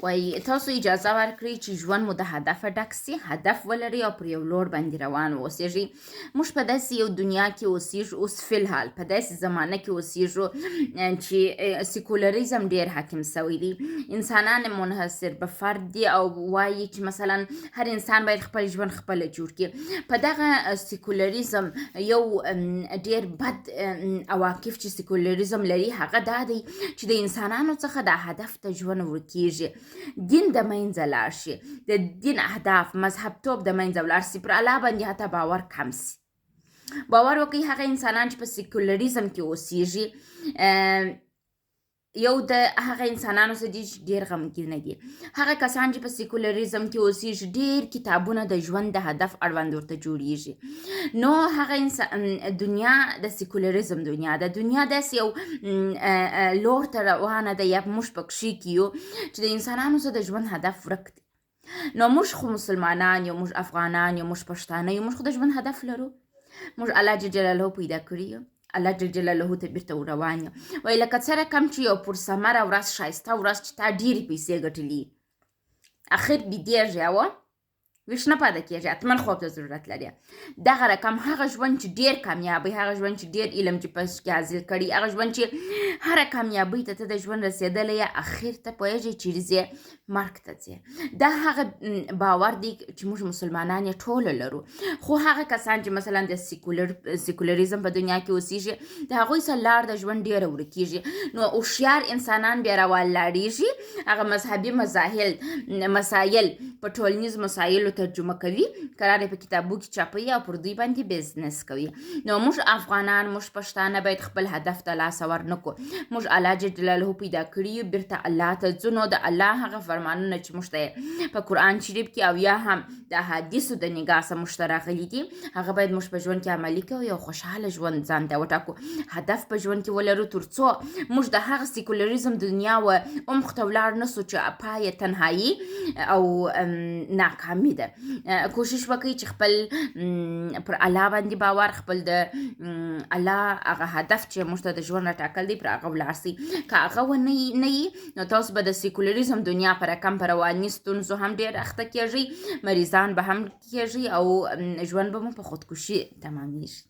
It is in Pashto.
وایي تاسو اجازه ورکړئ چې ژوند مو د هدفه ډک سي، هدف ولرئ او پر یو لور باندې روان واوسېږئ. موږ په داسې یو دنیا کې اوسېږو، اوس فلحال په داسې زمانه کې اوسېږو چې سیکولریزم ډېر حاکم سوی دی. انسانان منحصر به فرد دي او وایي چې مثلا هر انسان باید خپل ژوند خپله جوړ کړي. په دغه سیکولریزم یو ډېر بد عواقب چې سیکولریزم لري هغه دا دی چې د انسانانو څخه د هدف ته ژوند ورکېږي، دین د منځه لاړ شي، د دین اهداف مذهب توب د منځه ولاړ سي، پر الله باندې حتی باور کم سي. باور وکړئ هغه انسانان چې په سیکولریزم کې اوسېږي یو د هغه انسانانو څخه دي چې ډېر غمګینه دي. هغه کسان چې په سیکولریزم کې اوسېږي ډېر کتابونه د ژوند د هدف اړوند ورته جوړېږي. نو هغه دنیا د سیکولریزم دنیا ده، دنیا داسې یو لور ته روانه ده یا موږ پکښې کې یو چې د انسانانو څخه د ژوند هدف ورک دی. نو موږ خو مسلمانان یو، موږ افغانان یو، موږ پښتانه یو، موږ خو د ژوند هدف لرو. موږ الله جل جلاله پیدا کړي یو، الله جل جلاله ته بیرته روان یو. وایي لکه څه رقم چې یو پرثمره ورځ ښایسته ورځ چې تا ډېرې پیسې ګټلي اخر بیدېږي او ویښ نه پاته کېږي، حتما خوب ته ضرورت لري. دغه رقم هغه ژوند چې ډېر کامیابی، هغه ژوند چې ډېر علم چې پس کې حاصل کړي، هغه ژوند چې هره کامیابۍ ته د ژوند رسېدلی یا اخر ته پوهېږي چیرې ځې مرګ ته ځې. دا هغه باور دی چې موږ مسلمانان یې ټوله لرو. خو هغه کسان چې مثلا د سیکولریزم په دنیا کې اوسېږي د هغوی سره لار د ژوند ډېره ورکېږي. نو هوښیار انسانان بیا راولاړېږي، هغه مذهبي مسایل په ټولنیز مسایلو ترجمه کوي، قرار په کتابو کې چاپوي او پر دوی باندې بزنس کوي. نو موږ افغانان، موږ پښتانه باید خپل هدف ته لاس ور نه کړو. موږ الله جل جلاله پیدا کړي یو، بیرته الله ته ځو. نو د الله هغه فرمانونه چې موږ ته په قرآن شریف کې او یا هم د احادیثو د نګاه سره موږ ته راغلي دي هغه باید موږ په ژوند کې عملي کړو، یو خوشحاله ژوند ځان ته وټاکو، هدف په ژوند کې ولرو، تر څو موږ د هغه سیکولریزم دنیا و عمق ته ولاړ نه سو چې پای تنهایی او ناکامي ده. کوشش وکړئ چې خپل پر الله باندې باور، خپل د الله هغه هدف چې موږ ته د ژوند راټاکل دی پر هغه ولاړ سئ. که هغه ونه وي نو تاسو به د سیکولریزم دنیا په رقم په رواني ستونزو هم ډېر اخته کېږئ، مریضان به هم کېږئ او ژوند به مو په خودکشي تمامیږي.